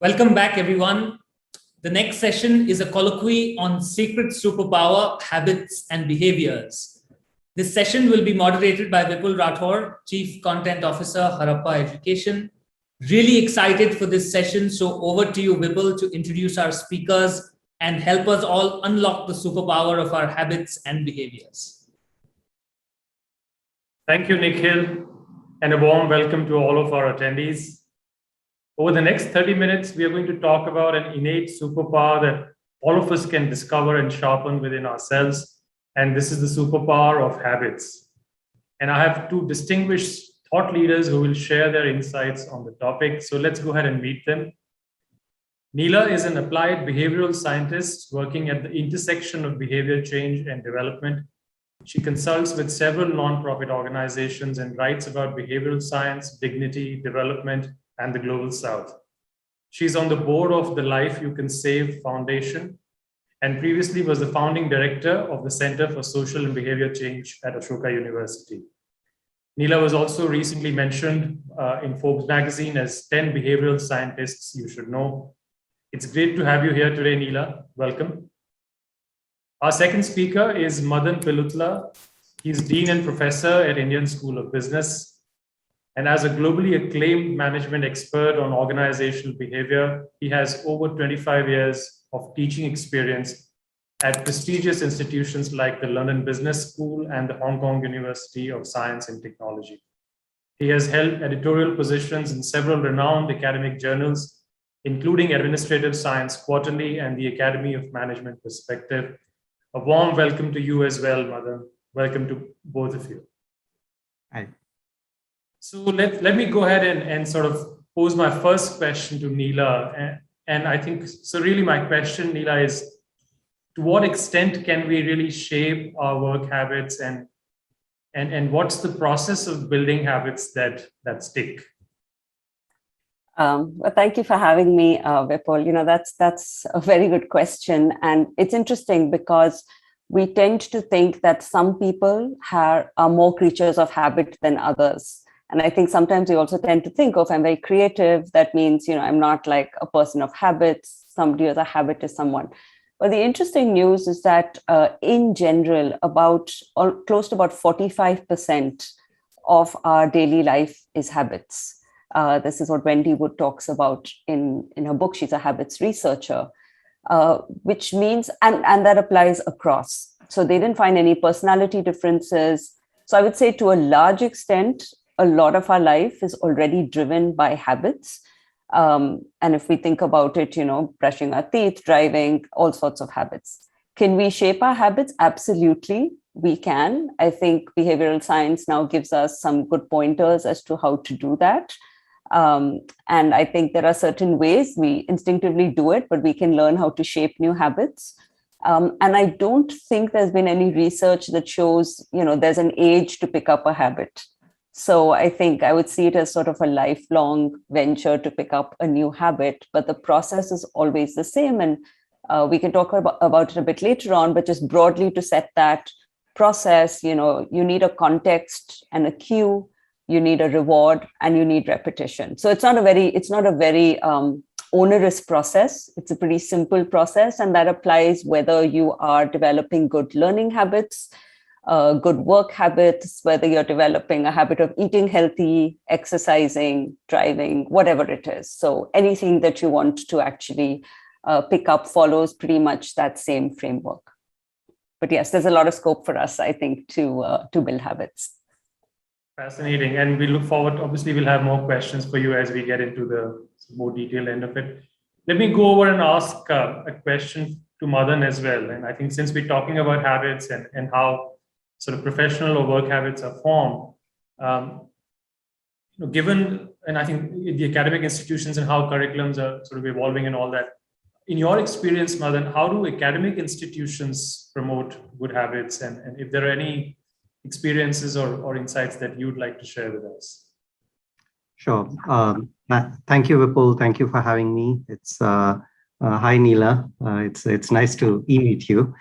Welcome back, everyone. The next session is a colloquy on secret superpower, habits, and behaviors. This session will be moderated by Vipul Rathore, Chief Content Officer, Harappa Education. Really excited for this session. So over to you, Vipul, to introduce our speakers and help us all unlock the superpower of our habits and behaviors. Thank you, Nikhil, and a warm welcome to all of our attendees. Over the next 30 minutes, we are going to talk about an innate superpower that all of us can discover and sharpen within ourselves. And this is the superpower of habits. And I have two distinguished thought leaders who will share their insights on the topic. So let's go ahead and meet them. Neela is an applied behavioral scientist working at the intersection of behavior change and development. She consults with several nonprofit organizations and writes about behavioral science, dignity, development, and the Global South. She's on the board of the Life You Can Save Foundation and previously was the founding director of the Center for Social and Behavior Change at Ashoka University. Neela was also recently mentioned in Forbes magazine as 10 behavioral scientists you should know. It's great to have you here today, Neela. Welcome. Our second speaker is Madan Pillutla. He's Dean and Professor at Indian School of Business. And as a globally acclaimed management expert on organizational behavior, he has over 25 years of teaching experience at prestigious institutions like the London Business School and the Hong Kong University of Science and Technology. He has held editorial positions in several renowned academic journals, including Administrative Science Quarterly and the Academy of Management Perspective. A warm welcome to you as well, Madan. Welcome to both of you. Hi. So let me go ahead and sort of pose my first question to Neela. And I think, so really my question, Neela, is to what extent can we really shape our work habits and what's the process of building habits that stick? Well, thank you for having me, Vipul. That's a very good question. And it's interesting because we tend to think that some people are more creatures of habit than others. And I think sometimes we also tend to think, if I'm very creative, that means, I'm not like a person of habits. Somebody with a habit is someone. But the interesting news is that in general, close to about 45% of our daily life is habits. This is what Wendy Wood talks about in her book. She's a habits researcher, which means, and that applies across. So they didn't find any personality differences. So I would say to a large extent, a lot of our life is already driven by habits. And if we think about it, brushing our teeth, driving, all sorts of habits. Can we shape our habits? Absolutely, we can. I think behavioral science now gives us some good pointers as to how to do that. And I think there are certain ways we instinctively do it, but we can learn how to shape new habits. And I don't think there's been any research that shows, there's an age to pick up a habit. So I think I would see it as sort of a lifelong venture to pick up a new habit, but the process is always the same. And we can talk about it a bit later on, but just broadly to set that process, you need a context and a cue, you need a reward, and you need repetition. So it's not a very onerous process. It's a pretty simple process, and that applies whether you are developing good learning habits, good work habits, whether you're developing a habit of eating healthy, exercising, driving, whatever it is. So anything that you want to actually pick up follows pretty much that same framework. But yes, there's a lot of scope for us, I think, to build habits. Fascinating. And we look forward, obviously, we'll have more questions for you as we get into the more detailed end of it. Let me go over and ask a question to Madan as well. And I think since we're talking about habits and how sort of professional or work habits are formed, given, and I think the academic institutions and how curriculums are sort of evolving and all that, in your experience, Madan, how do academic institutions promote good habits? And if there are any experiences or insights that you'd like to share with us? Sure. Thank you, Vipul. Thank you for having me. It's hi, Neela. It's nice to meet you.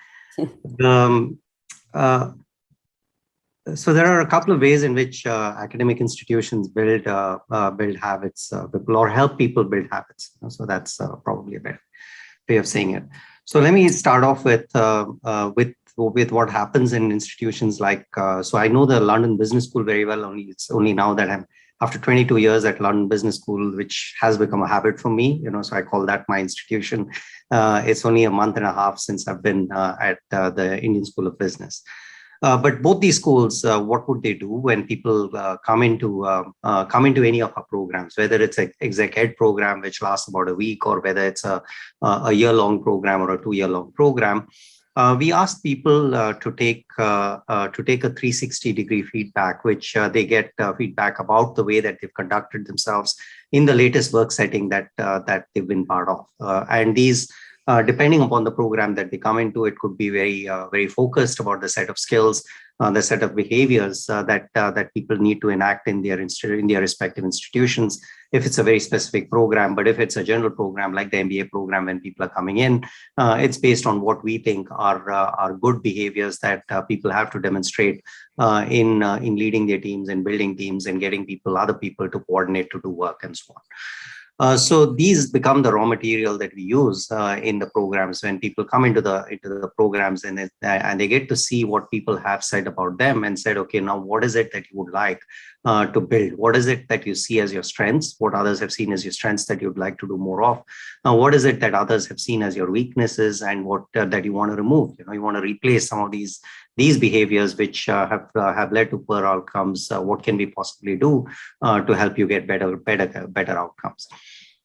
So there are a couple of ways in which academic institutions build habits, or help people build habits. So that's probably a better way of saying it. So let me start off with what happens in institutions like. So I know the London Business School very well. It's only now that I'm after 22 years at London Business School, which has become a habit for me. So I call that my institution. It's only a month and a half since I've been at the Indian School of Business. But both these schools, what would they do when people come into any of our programs, whether it's an exec ed program which lasts about a week, or whether it's a year-long program or a 2-year-long program? We ask people to take a 360-degree feedback, which they get feedback about the way that they've conducted themselves in the latest work setting that they've been part of, and these. Depending upon the program that they come into, it could be very focused about the set of skills, the set of behaviors that people need to enact in their respective institutions. If it's a very specific program, but if it's a general program like the MBA program, when people are coming in, it's based on what we think are good behaviors that people have to demonstrate in leading their teams and building teams and getting other people to coordinate to do work and so on. So these become the raw material that we use in the programs when people come into the programs, and they get to see what people have said about them and said, okay, now what is it that you would like to build? What is it that you see as your strengths? What others have seen as your strengths that you'd like to do more of? Now, what is it that others have seen as your weaknesses, and what that you want to remove? You want to replace some of these behaviors which have led to poor outcomes. What can we possibly do to help you get better outcomes?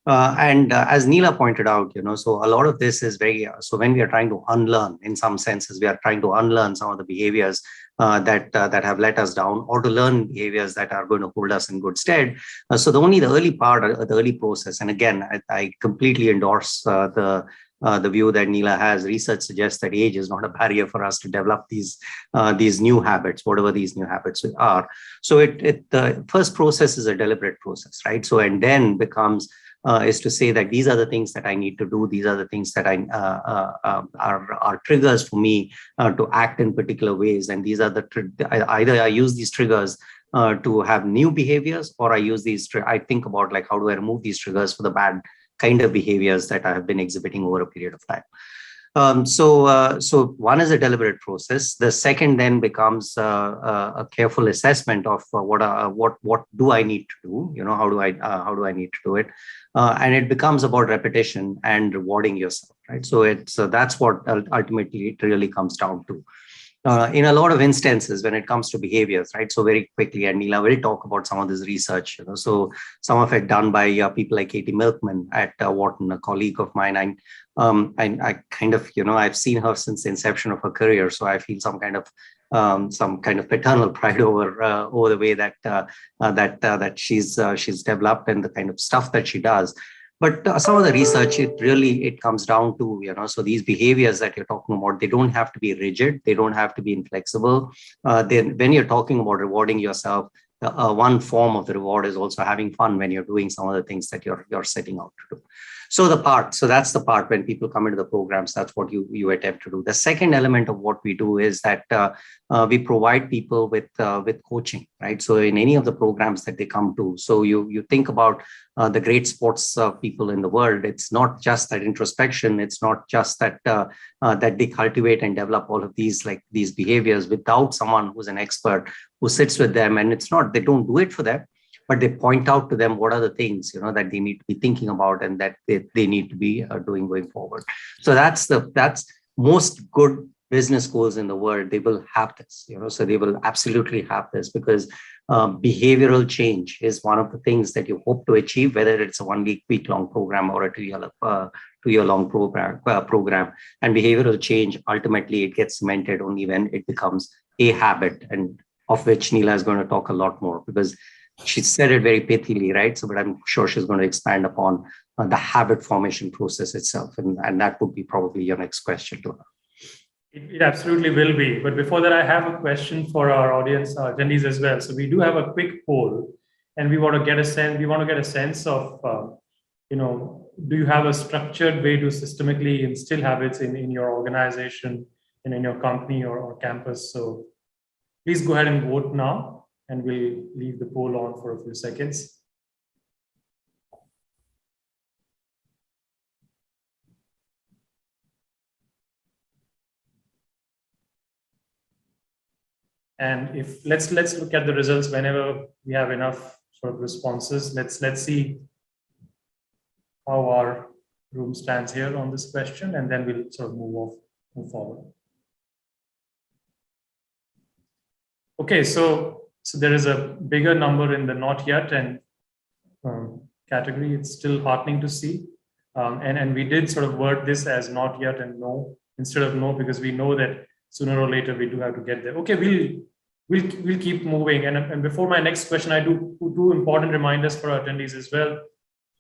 And as Neela pointed out, so a lot of this is so when we are trying to unlearn, in some senses, we are trying to unlearn some of the behaviors that have let us down, or to learn behaviors that are going to hold us in good stead. So the early part, the early process, and again, I completely endorse the view that Neela has. Research suggests that age is not a barrier for us to develop these new habits, whatever these new habits are. So the first process is a deliberate process, right? So, and then becomes is to say that these are the things that I need to do. These are the things that are triggers for me to act in particular ways. And these are either I use these triggers to have new behaviors, or I use these. I think about like, how do I remove these triggers for the bad kind of behaviors that I have been exhibiting over a period of time. So one is a deliberate process. The second then becomes a careful assessment of what do I need to do? How do I need to do it? And it becomes about repetition and rewarding yourself, right? So that's what ultimately it really comes down to. In a lot of instances, when it comes to behaviors, right? So very quickly, and Neela will talk about some of this research. So some of it done by people like Katie Milkman at Wharton, a colleague of mine. I kind of, I've seen her since the inception of her career, so I feel some kind of paternal pride over the way that she's developed and the kind of stuff that she does. But some of the research, it comes down to, so these behaviors that you're talking about, they don't have to be rigid. They don't have to be inflexible. When you're talking about rewarding yourself, one form of the reward is also having fun when you're doing some of the things that you're setting out to do. So that's the part when people come into the programs, that's what you attempt to do. The second element of what we do is that we provide people with coaching, right? So in any of the programs that they come to, so you think about the great sports people in the world. It's not just that introspection. It's not just that that they cultivate and develop all of these behaviors without someone who's an expert who sits with them. And it's not, they don't do it for them, but they point out to them what are the things, that they need to be thinking about and that they need to be doing going forward. So that's most good business schools in the world. They will have this, so they will absolutely have this, because behavioral change is one of the things that you hope to achieve, whether it's a 1 week long program or a 2-year long program. And behavioral change, ultimately, it gets cemented only when it becomes a habit, and of which Neela is going to talk a lot more, because she said it very pithily, right? So, but I'm sure she's going to expand upon the habit formation process itself. And that would be probably your next question to her. It absolutely will be. But before that, I have a question for our audience, attendees as well. So we do have a quick poll, and we want to get a sense of, do you have a structured way to systemically instill habits in your organization and in your company or campus? So Please go ahead and vote now, and we'll leave the poll on for a few seconds. And if let's look at the results whenever we have enough sort of responses. Let's see how our room stands here on this question, and then we'll sort of move forward. Okay, so there is a bigger number in the not yet and category. It's still heartening to see, and we did sort of word this as not yet and no instead of no, because we know that sooner or later we do have to get there. Okay, we'll keep moving. And before my next question, I do two important reminders for our attendees as well.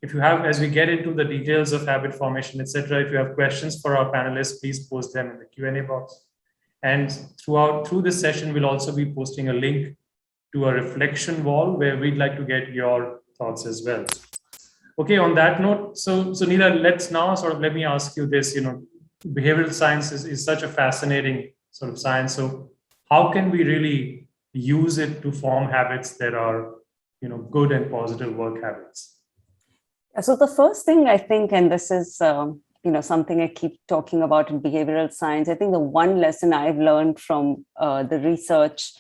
If you have, as we get into the details of habit formation, etc., if you have questions for our panelists, please post them in the Q&A box. And through this session, we'll also be posting a link to a reflection wall where we'd like to get your thoughts as well. Okay, on that note, so Neela, let me ask you this. Behavioral science is such a fascinating sort of science. So how can we really use it to form habits that are, good and positive work habits? So the first thing I think, and this is something I keep talking about in behavioral science, I think the one lesson I've learned from the research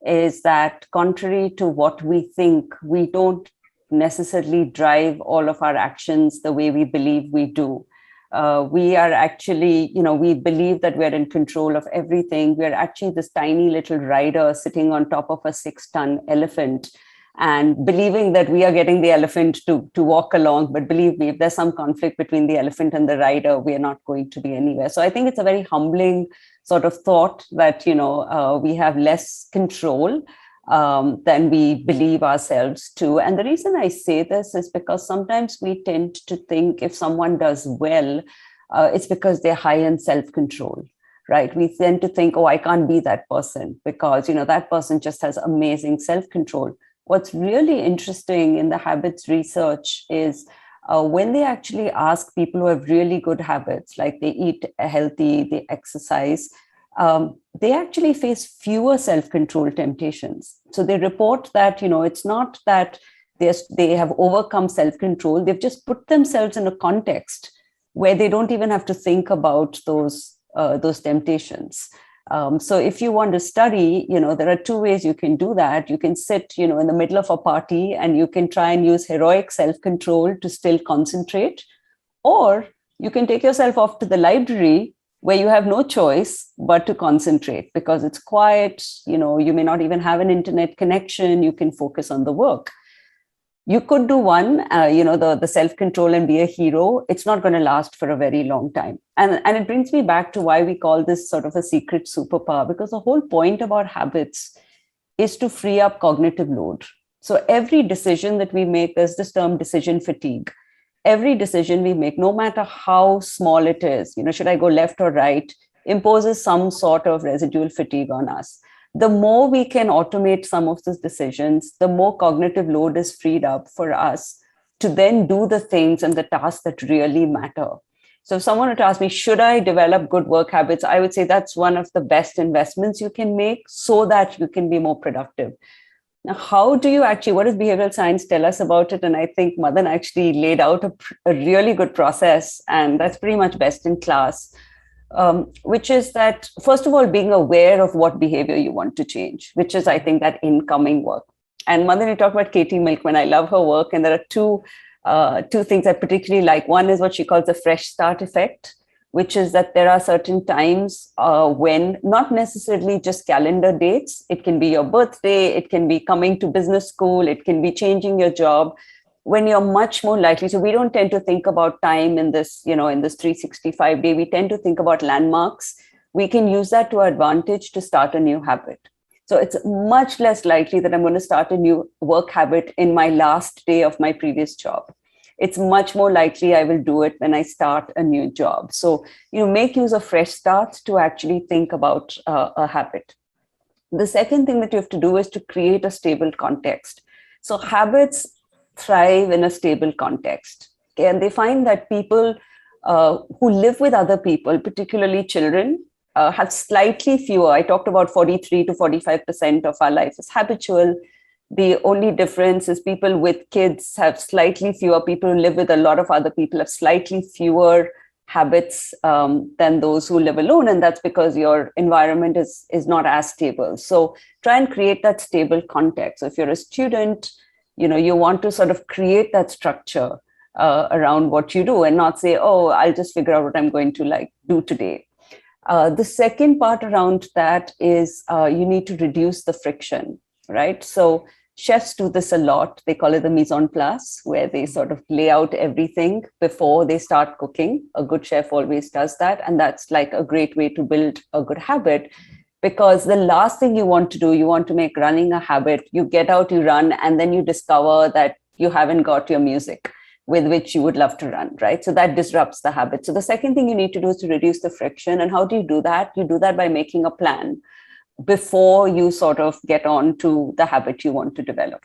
is that contrary to what we think, we don't necessarily drive all of our actions the way we believe we do. We are actually, we believe that we're in control of everything. We're actually this tiny little rider sitting on top of a 6-ton elephant and believing that we are getting the elephant to walk along. But believe me, if there's some conflict between the elephant and the rider, we are not going to be anywhere. So I think it's a very humbling sort of thought that, we have less control than we believe ourselves to. And the reason I say this is because sometimes we tend to think if someone does well, it's because they're high in self-control, right? We tend to think, oh, I can't be that person because, that person just has amazing self-control. What's really interesting in the habits research is when they actually ask people who have really good habits, like they eat healthy, they exercise, they actually face fewer self-control temptations. So they report that, it's not that they have overcome self-control, they've just put themselves in a context where they don't even have to think about those temptations. So if you want to study, there are two ways you can do that. You can sit, in the middle of a party and you can try and use heroic self-control to still concentrate, or you can take yourself off to the library where you have no choice but to concentrate because it's quiet, you may not even have an internet connection, you can focus on the work. You could do one, the self-control and be a hero. It's not going to last for a very long time. And it brings me back to why we call this sort of a secret superpower, because the whole point about habits is to free up cognitive load. So every decision that we make, there's this term decision fatigue. Every decision we make, no matter how small it is, should I go left or right, imposes some sort of residual fatigue on us. The more we can automate some of these decisions, the more cognitive load is freed up for us to then do the things and the tasks that really matter. So if someone were to ask me, should I develop good work habits? I would say that's one of the best investments you can make so that you can be more productive. Now, how do you what does behavioral science tell us about it? And I think Madan actually laid out a really good process, and that's pretty much best in class. Which is that, first of all, being aware of what behavior you want to change, which is, I think, that incoming work. And Madan, you talk about Katie Milkman. I love her work. And there are two things I particularly like. One is what she calls the fresh start effect, which is that there are certain times when, not necessarily just calendar dates, it can be your birthday, it can be coming to business school, it can be changing your job, when you're much more likely. So we don't tend to think about time in this, in this 365 day, we tend to think about landmarks. We can use that to our advantage to start a new habit. So it's much less likely that I'm going to start a new work habit in my last day of my previous job. It's much more likely I will do it when I start a new job. So, make use of fresh starts to actually think about a habit. The second thing that you have to do is to create a stable context. So habits thrive in a stable context. Okay? And they find that people who live with other people, particularly children, have slightly fewer. I talked about 43 to 45% of our life is habitual. The only difference is people with kids have slightly fewer. People who live with a lot of other people have slightly fewer habits than those who live alone. And that's because your environment is not as stable. So try and create that stable context. So if you're a student, you want to sort of create that structure around what you do and not say, oh, I'll just figure out what I'm going to do today. The second part around that is you need to reduce the friction, right? So chefs do this a lot. They call it the mise en place, where they sort of lay out everything before they start cooking. A good chef always does that. And that's like a great way to build a good habit, because the last thing you want to do, you want to make running a habit. You get out, you run, and then you discover that you haven't got your music with which you would love to run, right? So that disrupts the habit. So the second thing you need to do is to reduce the friction. And how do you do that? You do that by making a plan before you sort of get on to the habit you want to develop.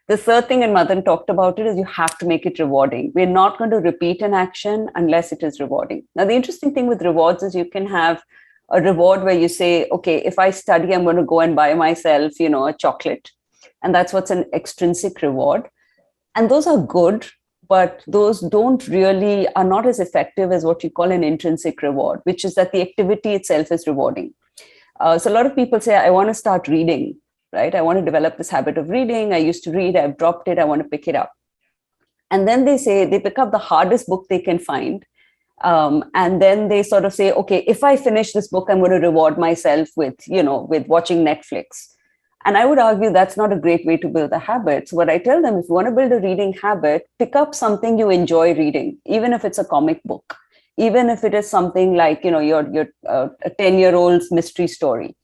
The third thing, and Madan talked about it, is you have to make it rewarding. We're not going to repeat an action unless it is rewarding. Now, the interesting thing with rewards is you can have a reward where you say, okay, if I study, I'm going to go and buy myself, a chocolate. And that's what's an extrinsic reward. And those are good, but those are not as effective as what you call an intrinsic reward, which is that the activity itself is rewarding. So a lot of people say, I want to start reading, right? I want to develop this habit of reading. I used to read, I've dropped it, I want to pick it up. And then they pick up the hardest book they can find. And then they sort of say, okay, if I finish this book, I'm going to reward myself with watching Netflix. And I would argue that's not a great way to build a habit. So what I tell them, if you want to build a reading habit, pick up something you enjoy reading, even if it's a comic book. Even if it is something like, your 10-year-old's mystery story,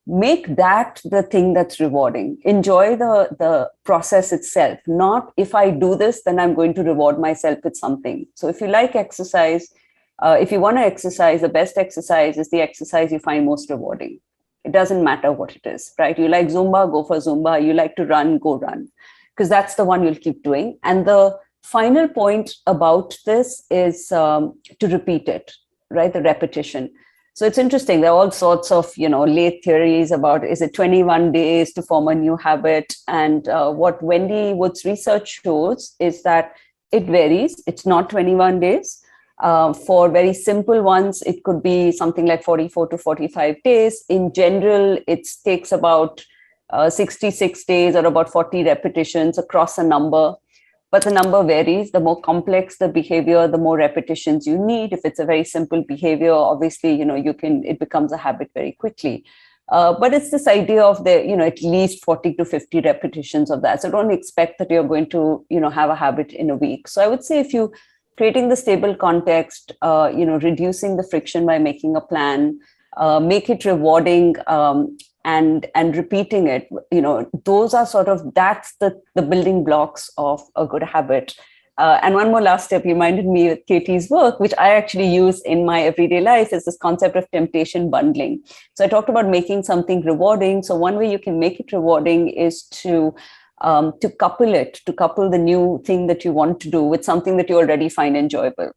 make that the thing that's rewarding. Enjoy the process itself, not if I do this, then I'm going to reward myself with something. So if you like exercise, if you want to exercise, the best exercise is the exercise you find most rewarding. It doesn't matter what it is, right? You like Zumba, go for Zumba. You like to run, go run, because that's the one you'll keep doing. And the final point about this is to repeat it, right? The repetition. So it's interesting. There are all sorts of, late theories about, is it 21 days to form a new habit? And what Wendy Wood's research shows is that it varies. It's not 21 days. For very simple ones, it could be something like 44 to 45 days. In general, it takes about 66 days or about 40 repetitions across a number. But the number varies. The more complex the behavior, the more repetitions you need. If it's a very simple behavior, obviously, it becomes a habit very quickly. But it's this idea of at least 40 to 50 repetitions of that. So don't expect that you're going to, have a habit in a week. So I would say if you creating the stable context, reducing the friction by making a plan, make it rewarding, and repeating it, those are that's the building blocks of a good habit. And one more last step reminded me with Katie's work, which I actually use in my everyday life, is this concept of temptation bundling. So I talked about making something rewarding. So one way you can make it rewarding is to couple the new thing that you want to do with something that you already find enjoyable.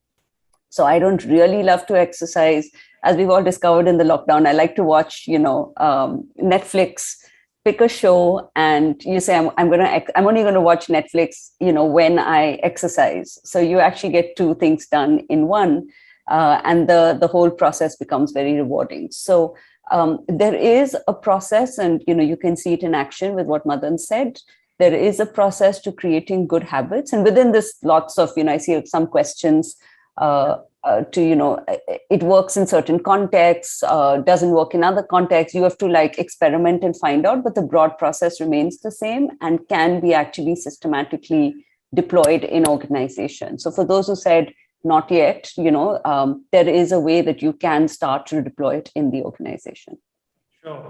So I don't really love to exercise. As we've all discovered in the lockdown, I like to watch, Netflix, pick a show, and you say, I'm only going to watch Netflix, when I exercise. So you actually get two things done in one, and the whole process becomes very rewarding. So there is a process, and, you can see it in action with what Madan said. There is a process to creating good habits. And within this, lots of, I see some questions, it works in certain contexts, doesn't work in other contexts. You have to experiment and find out, but the broad process remains the same and can be actually systematically deployed in organizations. So for those who said not yet, there is a way that you can start to deploy it in the organization.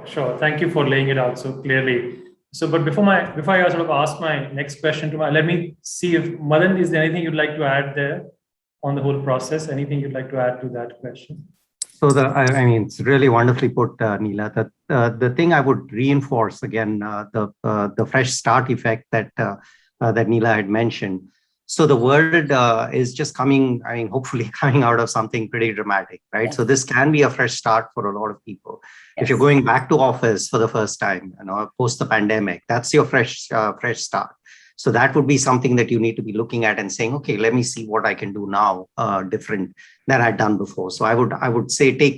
Sure. Thank you for laying it out so clearly. So, but before I sort of ask my next question let me see if Madan, is there anything you'd like to add there on the whole process? Anything you'd like to add to that question? So it's really wonderfully put, Neela. That the thing I would reinforce again, the fresh start effect that Neela had mentioned. So the world is just coming, I mean, hopefully coming out of something pretty dramatic, right? Yes. So this can be a fresh start for a lot of people. Yes. If you're going back to office for the first time, post the pandemic, that's your fresh start. So that would be something that you need to be looking at and saying, okay, let me see what I can do now, different than I'd done before. So I would say take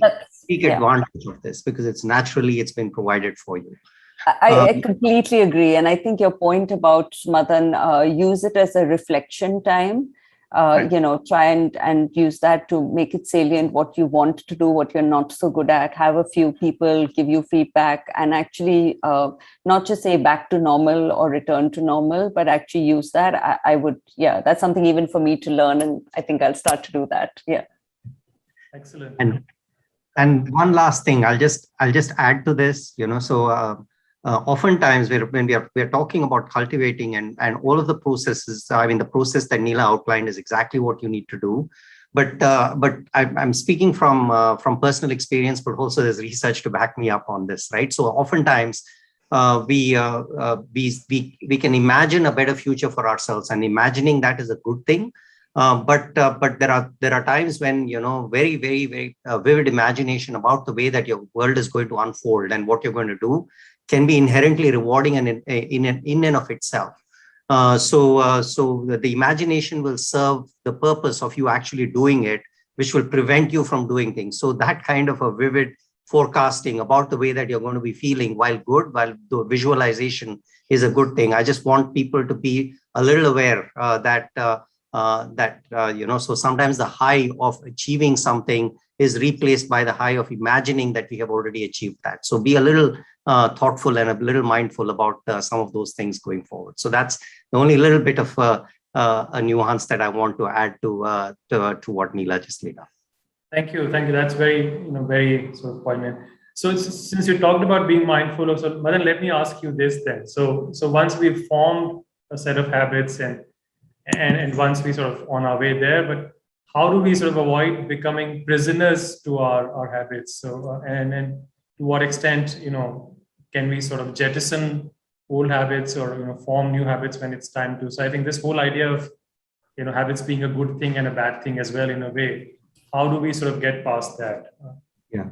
advantage of this, because it's been provided for you. I completely agree. And I think your point about, Madan, use it as a reflection time, Right. try and use that to make it salient, what you want to do, what you're not so good at, have a few people give you feedback, and actually not just say back to normal or return to normal, but actually use that. I would, that's something even for me to learn. And I think I'll start to do that. Yeah. Excellent. And one last thing, I'll just add to this, oftentimes when we're talking about cultivating and all of the processes, I mean, the process that Neela outlined is exactly what you need to do. But I'm speaking from personal experience, but also there's research to back me up on this, right? So oftentimes we can imagine a better future for ourselves, and imagining that is a good thing. But there are times when, very, very, very vivid imagination about the way that your world is going to unfold and what you're going to do can be inherently rewarding and in and of itself. So the imagination will serve the purpose of you actually doing it, which will prevent you from doing things. So that kind of a vivid forecasting about the way that you're going to be feeling, while the visualization is a good thing. I just want people to be a little aware so sometimes the high of achieving something is replaced by the high of imagining that we have already achieved that. So be a little thoughtful and a little mindful about some of those things going forward. So that's the only little bit of a nuance that I want to add to what Neela just laid out. Thank you. That's very, very sort of poignant. So since you talked about being mindful of, so Madan, let me ask you this then. So once we've formed a set of habits and once we sort of on our way there, but how do we sort of avoid becoming prisoners to our habits? So and to what extent, can we sort of jettison old habits or form new habits when it's time to? So I think this whole idea of habits being a good thing and a bad thing as well in a way, how do we sort of get past that? Yeah.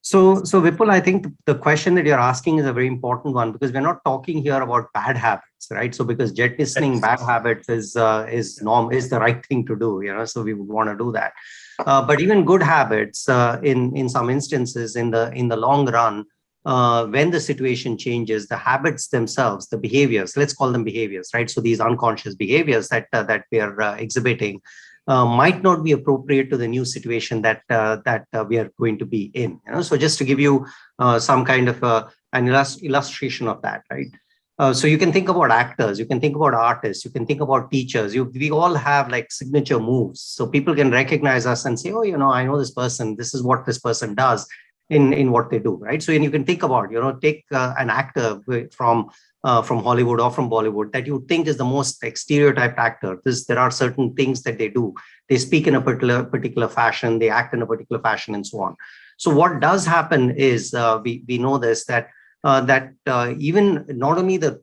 So Vipul, I think the question that you're asking is a very important one, because we're not talking here about bad habits, right? So because jettisoning bad habits is the right thing to do, so we would want to do that. But even good habits, in some instances, in the long run, when the situation changes, the habits themselves, the behaviors, let's call them behaviors, right? So these unconscious behaviors that we are exhibiting might not be appropriate to the new situation that we are going to be in. So just to give you some kind of an illustration of that, right? So you can think about actors, you can think about artists, you can think about teachers. We all have like signature moves, so people can recognize us and say, oh, I know this person. This is what this person does in what they do, right? So you can think about, take an actor from Hollywood or from Bollywood that you think is the most stereotyped actor. There are certain things that they do. They speak in a particular fashion, they act in a particular fashion, and so on. So what does happen is we know this, that even not only the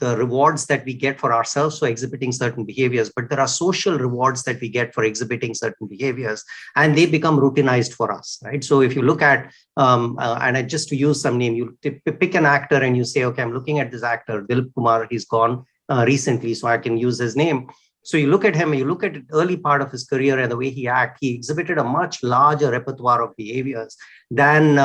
rewards that we get for ourselves for exhibiting certain behaviors, but there are social rewards that we get for exhibiting certain behaviors, and they become routinized for us, right? So if you look at, and just to use some name, you pick an actor and you say, okay, I'm looking at this actor, Dilip Kumar, he's gone recently, so I can use his name. So you look at him, you look at the early part of his career and the way he acted, he exhibited a much larger repertoire of behaviors than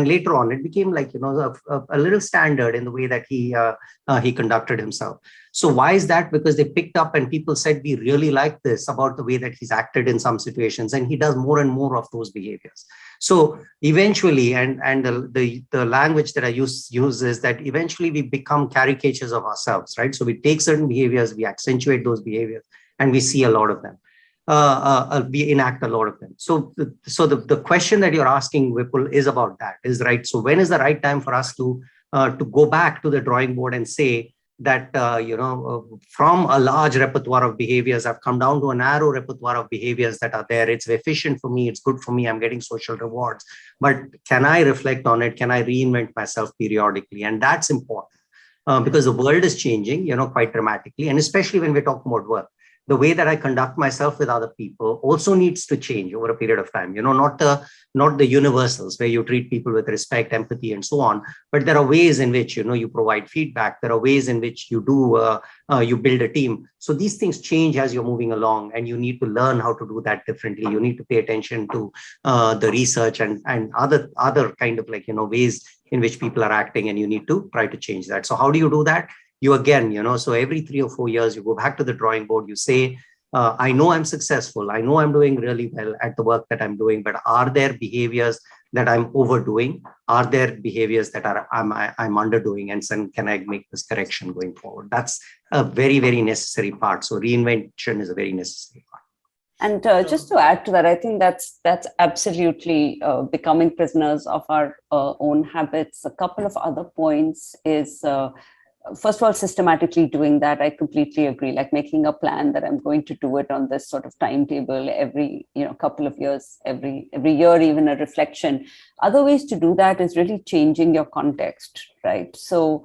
later on. It became like, a little standard in the way that he conducted himself. So why is that? Because they picked up and people said, we really like this about the way that he's acted in some situations, and he does more and more of those behaviors. So eventually, and the language that I use is that eventually we become caricatures of ourselves, right? So we take certain behaviors, we accentuate those behaviors, and we see a lot of them. We enact a lot of them. So the question that you're asking, Vipul, is about that, is right. So when is the right time for us to go back to the drawing board and say that, from a large repertoire of behaviors, I've come down to a narrow repertoire of behaviors that are there. It's efficient for me. It's good for me. I'm getting social rewards. But can I reflect on it? Can I reinvent myself periodically? And that's important because the world is changing, quite dramatically. And especially when we're talking about work. the way that I conduct myself with other people also needs to change over a period of time. Not the universals where you treat people with respect, empathy, and so on, but there are ways in which, you provide feedback. There are ways in which you build a team. So these things change as you're moving along, and you need to learn how to do that differently. You need to pay attention to the research and other kind of ways in which people are acting, and you need to try to change that. So how do you do that? You again, so every 3 or 4 years, you go back to the drawing board, you say, I know I'm successful. I know I'm doing really well at the work that I'm doing, but are there behaviors that I'm overdoing? Are there behaviors that I'm underdoing? And so can I make this correction going forward? That's a very, very necessary part. So reinvention is a very necessary part. And just to add to that, I think that's absolutely becoming prisoners of our own habits. A couple of other points is, first of all, systematically doing that. I completely agree, like making a plan that I'm going to do it on this sort of timetable every couple of years, every year, even a reflection. Other ways to do that is really changing your context, right? So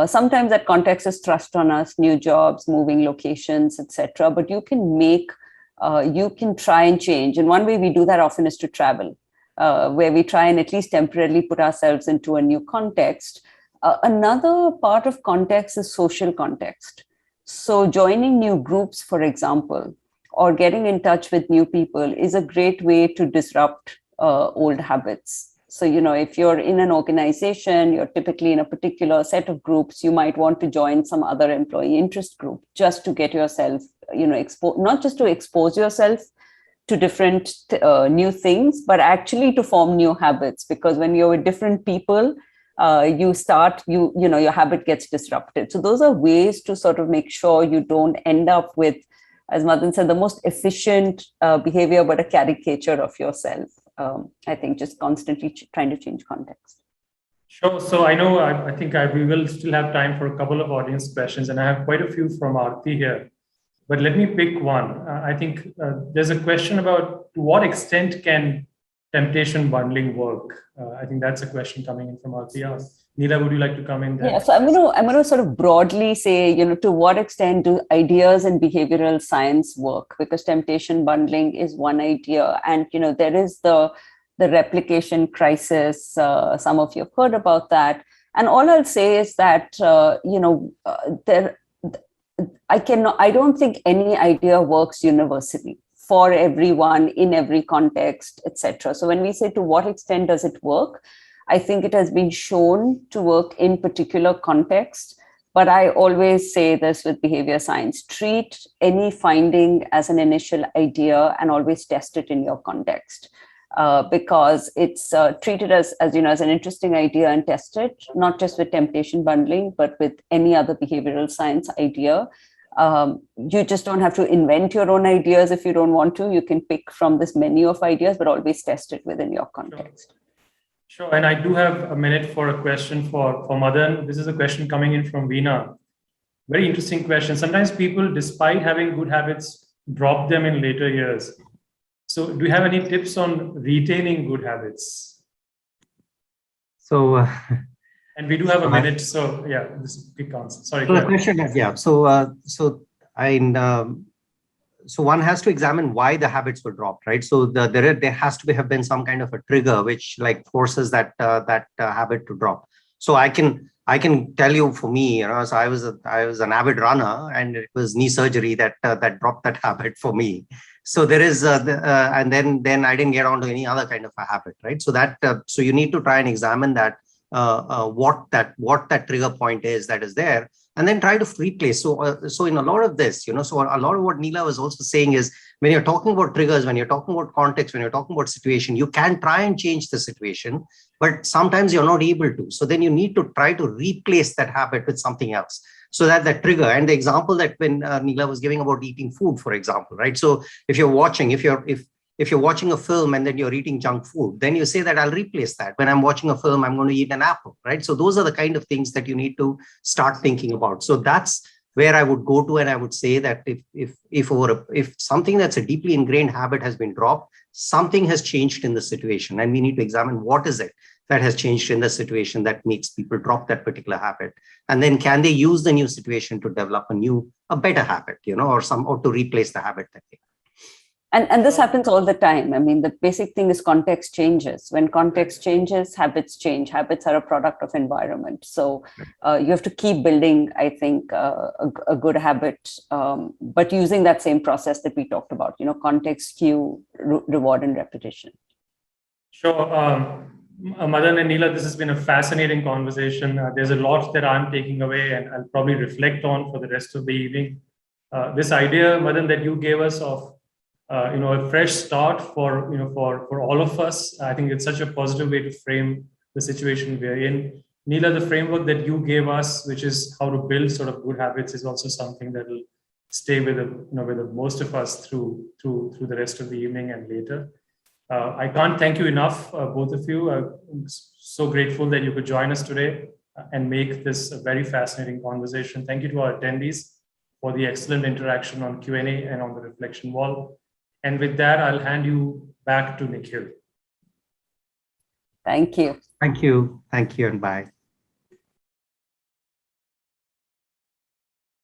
sometimes that context is thrust on us, new jobs, moving locations, etc. But you can try and change. And one way we do that often is to travel, where we try and at least temporarily put ourselves into a new context. Another part of context is social context. So joining new groups, for example, or getting in touch with new people is a great way to disrupt old habits. So, if you're in an organization, you're typically in a particular set of groups, you might want to join some other employee interest group just to get yourself, not just to expose yourself to different new things, but actually to form new habits. Because when you're with different people, your habit gets disrupted. So those are ways to sort of make sure you don't end up with, as Madan said, the most efficient behavior, but a caricature of yourself. I think just constantly trying to change context. Sure. So I know, I think we will still have time for a couple of audience questions, and I have quite a few from Aarti here. But let me pick one. I think there's a question about to what extent can temptation bundling work? I think that's a question coming in from Aarti. Neela, would you like to come in there? Yeah, so I'm going to sort of broadly say, to what extent do ideas in behavioral science work? Because temptation bundling is one idea, and there is the replication crisis. Some of you have heard about that, and all I'll say is that I don't think any idea works universally for everyone in every context, etc. So when we say to what extent does it work, I think it has been shown to work in particular contexts. But I always say this with behavior science: treat any finding as an initial idea and always test it in your context. Because it's treated as an interesting idea and test it, not just with temptation bundling, but with any other behavioral science idea. You just don't have to invent your own ideas if you don't want to. You can pick from this menu of ideas, but always test it within your context. Sure. And I do have a minute for a question for Madan. This is a question coming in from Veena. Very interesting question. Sometimes people, despite having good habits, drop them in later years. So do you have any tips on retaining good habits? So, and we do have a minute. So yeah, this is a quick answer. Sorry. So the question is, yeah. So one has to examine why the habits were dropped, right? So there has to have been some kind of a trigger which forces that habit to drop. So I can tell you, for me, so I was an avid runner, and it was knee surgery that dropped that habit for me. So there is, and then I didn't get onto any other kind of a habit, right? So so you need to try and examine that what that trigger point is that is there, and then try to replace. So in a lot of this, so a lot of what Neela was also saying is, when you're talking about triggers, when you're talking about context, when you're talking about situation, you can try and change the situation, but sometimes you're not able to. So then you need to try to replace that habit with something else, so that trigger. And the example that when Neela was giving about eating food, for example, right? So if you're watching a film and then you're eating junk food, then you say that I'll replace that. When I'm watching a film, I'm going to eat an apple, right? So those are the kind of things that you need to start thinking about. So that's where I would go to and I would say that if something that's a deeply ingrained habit has been dropped, something has changed in the situation, and we need to examine what is it that has changed in the situation that makes people drop that particular habit, and then can they use the new situation to develop a better habit, or to replace the habit that they have. And this happens all the time. I mean, the basic thing is context changes. When context changes, habits change. Habits are a product of environment. So you have to keep building, I think, a good habit, but using that same process that we talked about, context, cue, reward, and repetition. Sure. Madan and Neela, this has been a fascinating conversation. There's a lot that I'm taking away and I'll probably reflect on for the rest of the evening. This idea, Madan, that you gave us of a fresh start for all of us. I think it's such a positive way to frame the situation we're in. Neela, the framework that you gave us, which is how to build sort of good habits, is also something that will stay with most of us through the rest of the evening and later. I can't thank you enough, both of you. I'm so grateful that you could join us today and make this a very fascinating conversation. Thank you to our attendees for the excellent interaction on Q&A and on the reflection wall. And with that, I'll hand you back to Nikhil. Thank you. Thank you. Thank you, and bye.